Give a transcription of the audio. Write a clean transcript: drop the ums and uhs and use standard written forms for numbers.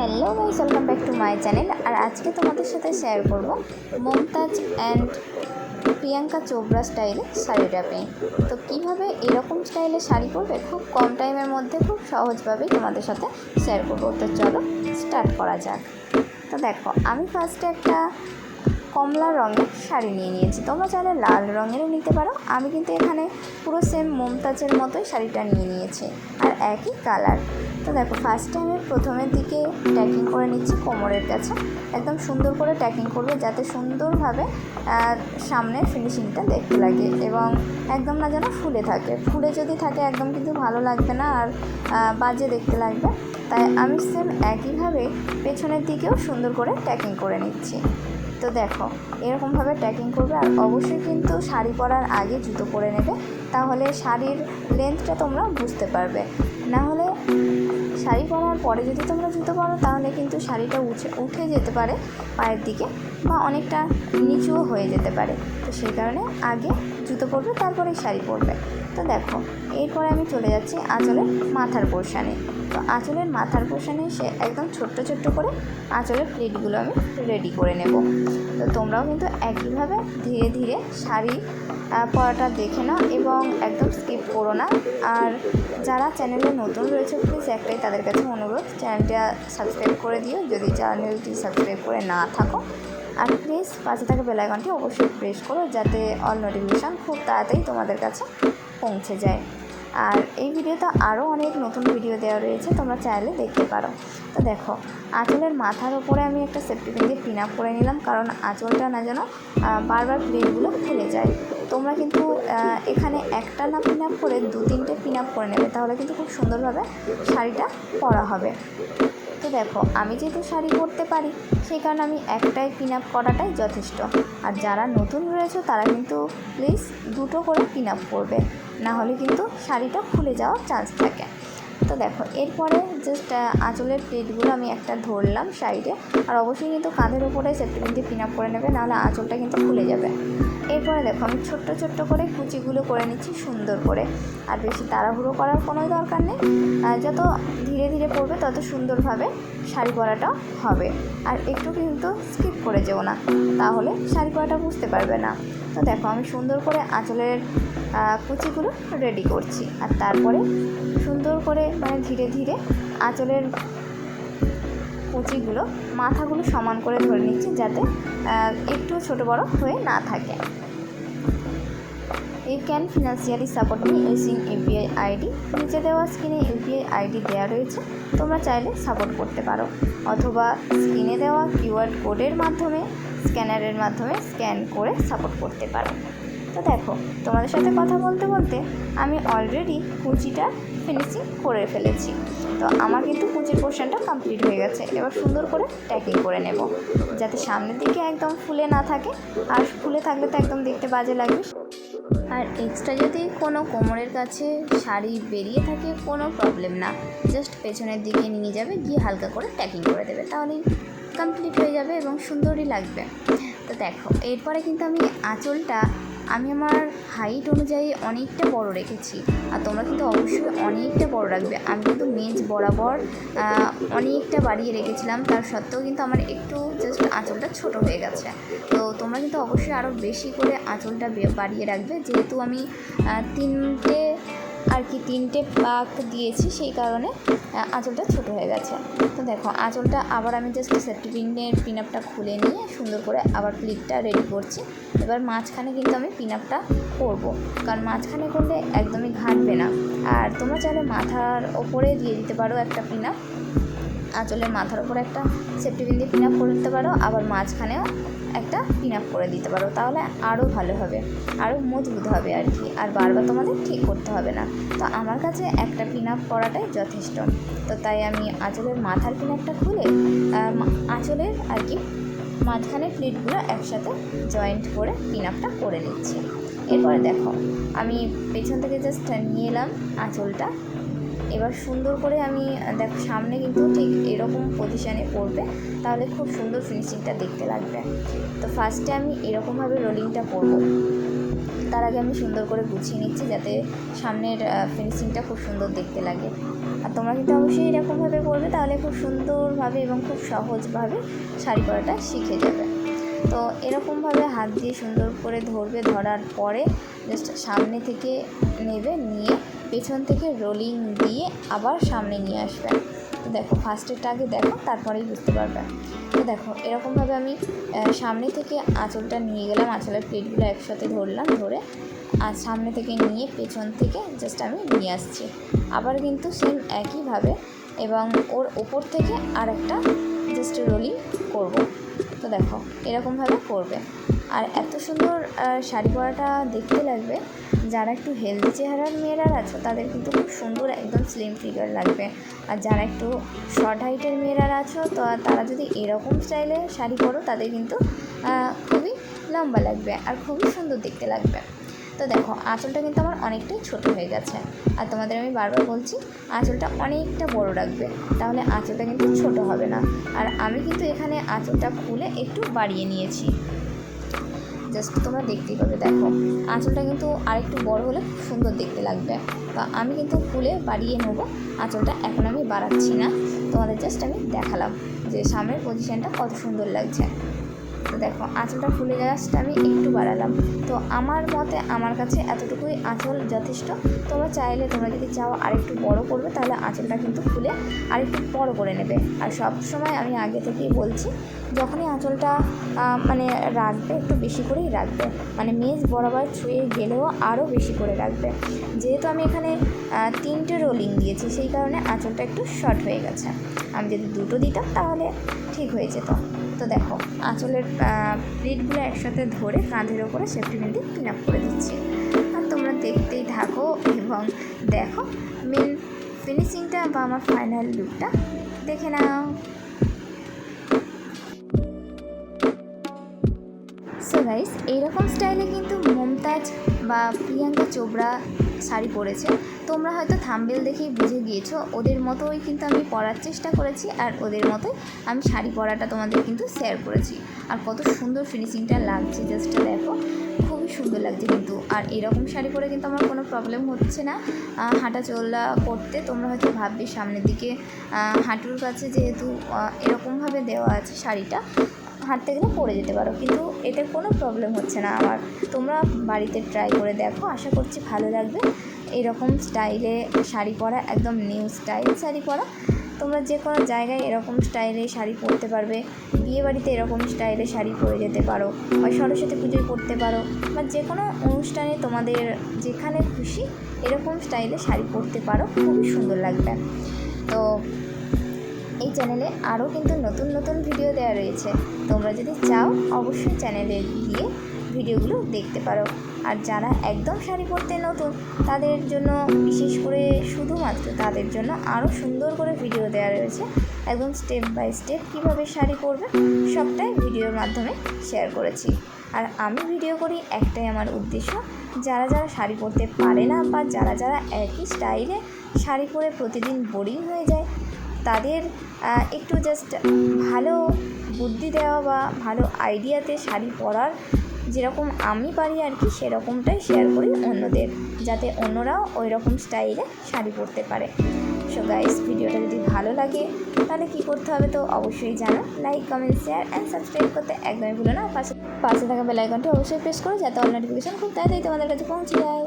Hello guys, welcome back to my channel. আর আজকে তোমাদের সাথে শেয়ার করব মমতাজ অ্যান্ড প্রিয়াঙ্কা চোপড়া স্টাইলে শাড়ি ড্রাপিং। তো কীভাবে এরকম স্টাইলে শাড়ি পরবে খুব কম টাইমের মধ্যে খুব সহজভাবেই তোমাদের সাথে শেয়ার করবো। তো চলো স্টার্ট করা যাক। তো দেখো, আমি ফার্স্টে একটা কমলা রঙের শাড়ি নিয়ে নিয়েছি, তোমরা চাইলে লাল রঙেরও নিতে পারো। আমি কিন্তু এখানে পুরো সেম মমতাজের মতোই শাড়িটা নিয়ে নিয়েছি আর একই কালার। তো দেখো, ফার্স্টে আমি প্রথমের দিকে ট্যাকিং করে নিচ্ছি কোমরের কাছে। একদম সুন্দর করে ট্যাকিং করবে যাতে সুন্দরভাবে সামনের ফিনিশিংটা দেখতে লাগে এবং একদম না যেন ফুলে থাকে। ফুলে যদি থাকে একদম কিন্তু ভালো লাগবে না আর বাজে দেখতে লাগবে। তাই আমি সেম একইভাবে পেছনের দিকেও সুন্দর করে ট্যাকিং করে নিচ্ছি। তো দেখো, এরকমভাবে ট্যাকিং করবে আর অবশ্যই কিন্তু শাড়ি পরার আগে জুতো পরে নেবে, তাহলে শাড়ির লেন্থটা তোমরা বুঝতে পারবে। না হলে শাড়ি পরার পরে যদি তোমরা জুতো পরো তাহলে কিন্তু শাড়িটা উঠে যেতে পারে পায়ের দিকে বা অনেকটা নিচুও হয়ে যেতে পারে। তো সেই কারণে আগে জুতো পরবে, তারপরেই শাড়ি পরবে। তো দেখো, এরপরে আমি চলে যাচ্ছি আঁচলের মাথার পোর্শানে। তো আঁচলের মাথার পোর্শানে সে একদম ছোট্ট ছোট্ট করে আঁচলের প্লেটগুলো আমি রেডি করে নেব। তো তোমরাও কিন্তু একইভাবে ধীরে ধীরে শাড়ি পরাটা দেখে নাও এবং একদম স্কিপ করো না। আর যারা চ্যানেলে নতুন রয়েছে প্লিজ একটাই তাদের কাছে অনুরোধ, চ্যানেলটা সাবস্ক্রাইব করে দিও যদি চ্যানেলটি সাবস্ক্রাইব করে না থাকো। আর প্লিজ পাশে থাকা বেল আইকনটি অবশ্যই প্রেস করো যাতে অল নোটিফিকেশান খুব তাড়াতাড়ি তোমাদের কাছে পৌঁছে যায়। আর এই ভিডিওতে আরও অনেক নতুন ভিডিও দেওয়া রয়েছে, তোমরা চাইলে দেখতে পারো। তো দেখো, আঁচলের মাথার ওপরে আমি একটা সেফটি পিন দিয়ে পিন আপ করে নিলাম, কারণ আঁচলটা না যেন বারবার প্লেটগুলো খুলে যায়। তোমরা কিন্তু এখানে একটা না পিন আপ করে 2-3টে পিন আপ করে নেবে, তাহলে কিন্তু খুব সুন্দরভাবে শাড়িটা পরা হবে। তো দেখো, আমি যেহেতু শাড়ি পরতে পারি সেই কারণে আমি একটাই পিন আপ করাটাই যথেষ্ট। আর যারা নতুন রয়েছে তারা কিন্তু প্লিজ 2টো করে পিন আপ করবে, না হলে কিন্তু শাড়িটা খুলে যাওয়ার চান্স থাকে। তো দেখো, এরপরে জাস্ট আঁচলের প্লেটগুলো আমি একটা ধরলাম সাইডে। আর অবশ্যই কিন্তু কাঁধের উপরে সেফটি পিন দিয়ে পিন আপ করে নেবে, নাহলে আঁচলটা কিন্তু খুলে যাবে। এরপরে দেখো, আমি ছোট্ট ছোট্ট করে কুচিগুলো করে নিচ্ছি সুন্দর করে। আর বেশি তাড়াহুড়ো করার কোনো দরকার নেই, যত ধীরে ধীরে পরবে তত সুন্দরভাবে শাড়ি পরাটা হবে। আর একটু কিন্তু স্কিপ করে যেও না, তাহলে শাড়ি পরাটা বুঝতে পারবে না। তো দেখো, আমি সুন্দর করে আঁচলের কুচিগুলো রেডি করছি। আর তারপরে সুন্দর করে ধীরে ধীরে আঁচলের কুচিগুলো মাথাগুলো সমান করে ধরে নিচ্ছি যাতে একটু ছোটো বড়ো হয়ে না থাকে। You can financially support me using UPI ID. নিচে দেওয়া স্ক্রিনে ইউপিআই আইডি দেওয়া রয়েছে, তোমরা চাইলে সাপোর্ট করতে পারো, অথবা স্ক্রিনে দেওয়া কিউআর কোডের মাধ্যমে স্ক্যানারের মাধ্যমে স্ক্যান করে সাপোর্ট করতে পারো। তো দেখো, তোমাদের সাথে কথা বলতে বলতে আমি অলরেডি কুচিটা ফিনিশিং করে ফেলেছি। তো আমার কিন্তু কুচির পোর্শনটা কমপ্লিট হয়ে গেছে। এবার সুন্দর করে ট্যাকিং করে নেব যাতে সামনের দিকে একদম ফুলে না থাকে, আর ফুলে থাকলে তো একদম দেখতে বাজে লাগবে। আর এক্সট্রা যদি কোনো কোমরের কাছে শাড়ি বেরিয়ে থাকে কোনো প্রবলেম না, জাস্ট পেছনের দিকে নিয়ে যাবে, গিয়ে হালকা করে ট্যাকিং করে দেবে, তাহলেই কমপ্লিট হয়ে যাবে এবং সুন্দরই লাগবে। তো দেখো, এরপরে কিন্তু আমি আঁচলটা আমার হাইট অনুযায়ী অনেকটা বড় রেখেছি, আর তোমরা কিন্তু অবশ্যই অনেকটা বড় রাখবে। আমি কিন্তু মেজ বরাবর অনেকটা বাড়িয়ে রেখেছিলাম, তার সত্ত্বেও কিন্তু আমার একটু জাস্ট আঁচলটা ছোট হয়ে গেছে। তো তোমরা কিন্তু অবশ্যই আরও বেশি করে আঁচলটা বাড়িয়ে রাখবে, যেহেতু আমি তিনটে পাক দিয়েছি সেই কারণে আঁচলটা ছোট হয়ে গেছে। তো দেখো, আঁচলটা আবার আমি জাস্ট সেফটি পিনের পিন আপটা খুলে নিয়ে সুন্দর করে আবার প্লিটটা রেডি করছি। এবার মাঝখানে কিন্তু আমি পিন আপটা করবো, কারণ মাঝখানে করলে একদমই ঘাটবে না। আর তোমরা চাইলে মাথার ওপরে দিয়ে দিতে পারো একটা পিন আপ, আঁচলের মাথার ওপরে একটা সেফটি পিন দিয়ে পিন আপ করে দিতে পারো, আবার মাঝখানেও একটা পিন আপ করে দিতে পারো, তাহলে আরও ভালো হবে, আরও মজবুত হবে আর কি। আর বারবার তোমাদের ঠিক করতে হবে না। তো আমার কাছে একটা পিন আপ করাটাই যথেষ্ট। তো তাই আমি আঁচলের মাথার পিন আপটা খুলে আঁচলের মাঝখানে প্লিটগুলো একসাথে জয়েন্ট করে পিন আপটা করে নিচ্ছি। এরপরে দেখো, আমি পেছন থেকে জাস্ট নিয়ে এলাম আঁচলটা, এবার সুন্দর করে আমি দেখো সামনে কিন্তু ঠিক এরকম পজিশানে পড়বে, তাহলে খুব সুন্দর ফিনিশিংটা দেখতে লাগবে। তো ফার্স্টে আমি এরকমভাবে রোলিংটা করব। তার আগে আমি সুন্দর করে গুছিয়ে নিচ্ছি যাতে সামনের ফিনিশিংটা খুব সুন্দর দেখতে লাগে। আর তোমরা কিন্তু অবশ্যই এরকমভাবে করবে, তাহলে খুব সুন্দরভাবে এবং খুব সহজভাবে শাড়ি পরাটা শিখে যাবে। তো এরকমভাবে হাত দিয়ে সুন্দর করে ধরবে, ধরার পরে জাস্ট সামনে থেকে নেবে, নিয়ে পেছন থেকে রোলিং দিয়ে আবার সামনে নিয়ে আসবে। তো দেখো ফার্স্টেরটা আগে দেখো, তারপরেই বুঝতে পারবে। তো দেখো এরকমভাবে আমি সামনে থেকে আঁচলটা নিয়ে গেলাম, আঁচলের প্লেটগুলো একসাথে ধরলাম, ধরে আর সামনে থেকে নিয়ে পেছন থেকে জাস্ট আমি নিয়ে আসছি। আবার কিন্তু সেম একইভাবে এবং ওর ওপর থেকে আরেকটা জাস্ট রোলিং করব। তো দেখো এরকমভাবে করবে। আর এত সুন্দর শাড়ি পরাটা দেখতে লাগবে। যারা একটু হেলদি চেহারার মেয়েরা আছো তাদের কিন্তু খুব সুন্দর একদম স্লিম ফিগার লাগবে। আর যারা একটু শর্ট হাইটের মেয়েরা আছো তো তারা যদি এরকম স্টাইলে শাড়ি পরো তাদের কিন্তু খুবই লম্বা লাগবে আর খুবই সুন্দর দেখতে লাগবে। তো দেখো আঁচলটা কিন্তু আমার অনেকটাই ছোট হয়ে গেছে, আর তোমাদের আমি বারবার বলছি আঁচলটা অনেকটা বড় রাখবে, তাহলে আঁচলটা কিন্তু ছোট হবে না। আর আমি কিন্তু এখানে আঁচলটা খুলে একটু বাড়িয়ে নিয়েছি, জাস্ট তোমরা দেখতেই পাবে। দেখো আঁচলটা কিন্তু আরেকটু বড় হলে খুব সুন্দর দেখতে লাগবে। তো আমি কিন্তু খুলে বাড়িয়ে নেব আঁচলটা, এখন আমি বাড়াচ্ছি না, তোমাদের জাস্ট আমি দেখালাম যে সামনের পজিশানটা কত সুন্দর লাগছে। তো দেখো আঁচলটা খুলে জাস্ট আমি একটু বাড়ালাম। তো আমার মতে আমার কাছে এতটুকুই আঁচল যথেষ্ট। তোমরা চাইলে তোমরা যদি চাও আরেকটু বড় করবে তাহলে আঁচলটা কিন্তু খুলে আরেকটু বড় করে নেবে। আর সব সময় আমি আগে থেকেই বলছি যখনই আঁচলটা মানে রাখবে একটু বেশি করেই রাখবে, মানে মেজ বরাবর ছুঁয়ে গেলেও আরও বেশি করে রাখবে। যেহেতু আমি এখানে 3টে রোলিং দিয়েছি সেই কারণে আঁচলটা একটু শর্ট হয়ে গেছে। আমি যদি 2টো দিতাম তাহলে ঠিক হয়ে যেত। তো দেখো আঁচলের প্লেটগুলো একসাথে ধরে কাঁধের ওপরে সেফটি পিন দিয়ে পিন আপ করে দিচ্ছি। আর তোমরা দেখতেই থাকো এবং দেখো মেন ফিনিশিংটা বা আমার ফাইনাল লুকটা দেখে নাও। সো গাইস এইরকম স্টাইলে কিন্তু মমতাজ বা প্রিয়াঙ্কা চোপড়া শাড়ি পরেছে। তোমরা হয়তো থাম্বনেল দেখেই বুঝে গিয়েছো ওদের মতোই কিন্তু আমি পরার চেষ্টা করেছি, আর ওদের মতোই আমি শাড়ি পরাটা তোমাদের কিন্তু শেয়ার করেছি। আর কত সুন্দর ফিনিশিংটা লাগছে জাস্ট দেখো, খুবই সুন্দর লাগছে কিন্তু। আর এরকম শাড়ি পরে কিন্তু আমার কোনো প্রবলেম হচ্ছে না হাঁটা চলা করতে। তোমরা হয়তো ভাববে সামনের দিকে হাঁটুর কাছে যেহেতু এরকমভাবে দেওয়া আছে শাড়িটা, হাঁটতে গেলে পড়ে যেতে পারো, কিন্তু এতে কোনো প্রবলেম হচ্ছে না আমার। তোমরা বাড়িতে ট্রাই করে দেখো, আশা করছি ভালো লাগবে। এরকম স্টাইলে শাড়ি পরা একদম নিউ স্টাইল শাড়ি পরা, তোমরা যে কোনো জায়গায় এরকম স্টাইলে শাড়ি পরতে পারবে। বিয়েবাড়িতে এরকম স্টাইলে শাড়ি পরে যেতে পারো, বা সরস্বতী পুজোয় পরতে পারো, বা যে কোনো অনুষ্ঠানে তোমাদের যেখানে খুশি এরকম স্টাইলে শাড়ি পরতে পারো, খুবই সুন্দর লাগবে। তো এই চ্যানেলে আরও কিন্তু নতুন নতুন ভিডিও দেওয়া রয়েছে, তোমরা যদি চাও অবশ্যই চ্যানেলে গিয়ে ভিডিওগুলো দেখতে পারো। আর যারা একদম শাড়ি পরতে নতুন তাদের জন্য বিশেষ করে শুধুমাত্র তাদের জন্য আরও সুন্দর করে ভিডিও দেওয়া রয়েছে, একদম স্টেপ বাই স্টেপ কীভাবে শাড়ি পরবে সবটাই ভিডিওর মাধ্যমে শেয়ার করেছি। আর আমি ভিডিও করি একটাই আমার উদ্দেশ্য, যারা যারা শাড়ি পরতে পারে না বা যারা যারা একই স্টাইলে শাড়ি পরে প্রতিদিন বোরিং হয়ে যায় তাদের একটু জাস্ট ভালো বুদ্ধি দেওয়া বা ভালো আইডিয়াতে শাড়ি পরার যেরকম আমি পারি আর কি সেরকমটাই শেয়ার করি অন্যদের, যাতে অন্যরাও ওই রকম স্টাইলে শাড়ি পরতে পারে। সো গাইস ভিডিওটা যদি ভালো লাগে তাহলে কী করতে হবে তো অবশ্যই জানো, like comment share and subscribe করতে একদমই ভুলো না। পাশে থাকা বেল আইকনটি অবশ্যই প্রেস করো যাতে অল নোটিফিকেশন খুব তাড়াতাড়ি তোমাদের কাছে পৌঁছে যায়।